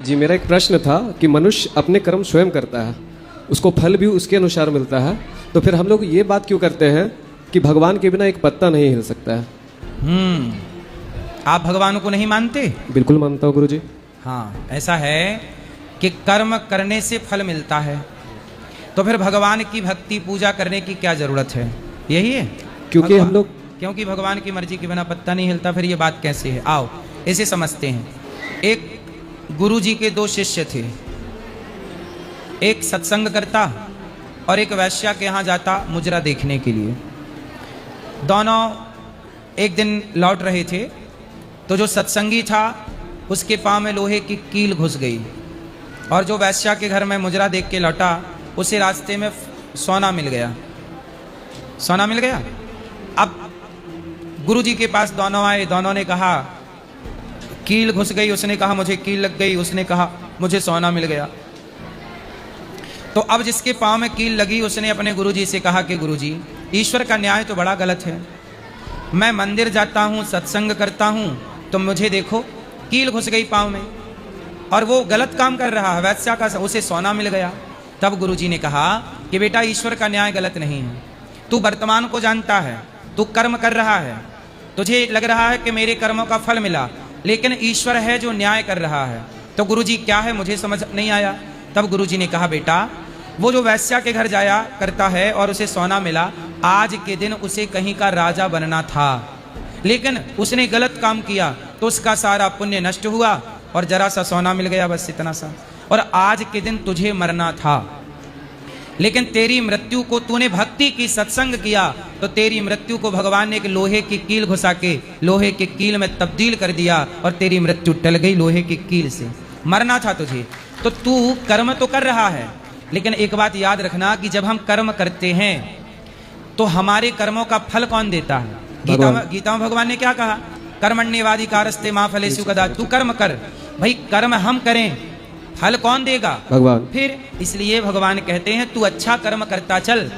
जी, मेरा एक प्रश्न था कि मनुष्य अपने कर्म स्वयं करता है, उसको फल भी उसके अनुसार मिलता है, तो फिर हम लोग ये बात क्यों करते हैं कि भगवान के बिना एक पत्ता नहीं हिल सकता है? आप भगवान को नहीं मानते? बिल्कुल मानता हूँ गुरुजी। हाँ, ऐसा है कि कर्म करने से फल मिलता है, तो फिर भगवान की भक्ति पूजा करने की क्या जरूरत है? यही है, क्योंकि हम लोग क्योंकि भगवान की मर्जी के बिना पत्ता नहीं हिलता। फिर ये बात कैसे है? आओ इसे समझते हैं। एक गुरुजी के दो शिष्य थे, एक सत्संग करता और एक वैश्या के यहाँ जाता मुजरा देखने के लिए। दोनों एक दिन लौट रहे थे, तो जो सत्संगी था उसके पाँव में लोहे की कील घुस गई, और जो वैश्या के घर में मुजरा देख के लौटा उसे रास्ते में सोना मिल गया। सोना मिल गया। अब गुरुजी के पास दोनों आए, दोनों ने कहा कील घुस गई, उसने कहा मुझे कील लग गई, उसने कहा मुझे सोना मिल गया। तो अब जिसके पाँव में कील लगी उसने अपने गुरुजी से कहा कि गुरुजी, ईश्वर का न्याय तो बड़ा गलत है। मैं मंदिर जाता हूँ, सत्संग करता हूँ, तो मुझे देखो कील घुस गई पाँव में, और वो गलत काम कर रहा है, वैश्या का उसे सोना मिल गया। तब गुरुजी ने कहा कि बेटा, ईश्वर का न्याय गलत नहीं है। तू वर्तमान को जानता है, तू कर्म कर रहा है, तुझे लग रहा है कि मेरे कर्मों का फल मिला, लेकिन ईश्वर है जो न्याय कर रहा है। तो गुरुजी क्या है मुझे समझ नहीं आया। तब गुरुजी ने कहा बेटा, वो जो वैश्या के घर जाया करता है और उसे सोना मिला, आज के दिन उसे कहीं का राजा बनना था, लेकिन उसने गलत काम किया तो उसका सारा पुण्य नष्ट हुआ और जरा सा सोना मिल गया, बस इतना सा। और आज के दिन तुझे मरना था, लेकिन तेरी मृत्यु को तूने भक्ति की, सत्संग किया, तो तेरी मृत्यु को भगवान ने एक लोहे की कील घुसा के लोहे की कील में तब्दील कर दिया और तेरी मृत्यु टल गई लोहे की कील से। मरना था तुझे, तो तू कर्म तो कर रहा है, लेकिन एक बात याद रखना कि जब हम कर्म करते हैं तो हमारे कर्मों का फल कौन देता है? गीता में भगवान ने क्या कहा? कर्मण्येवाधिकारस्ते मा फलेषु कदाचन। तू कर्म कर भाई, कर्म हम करें, फल कौन देगा? भगवान। फिर इसलिए भगवान कहते हैं तू अच्छा कर्म करता चल,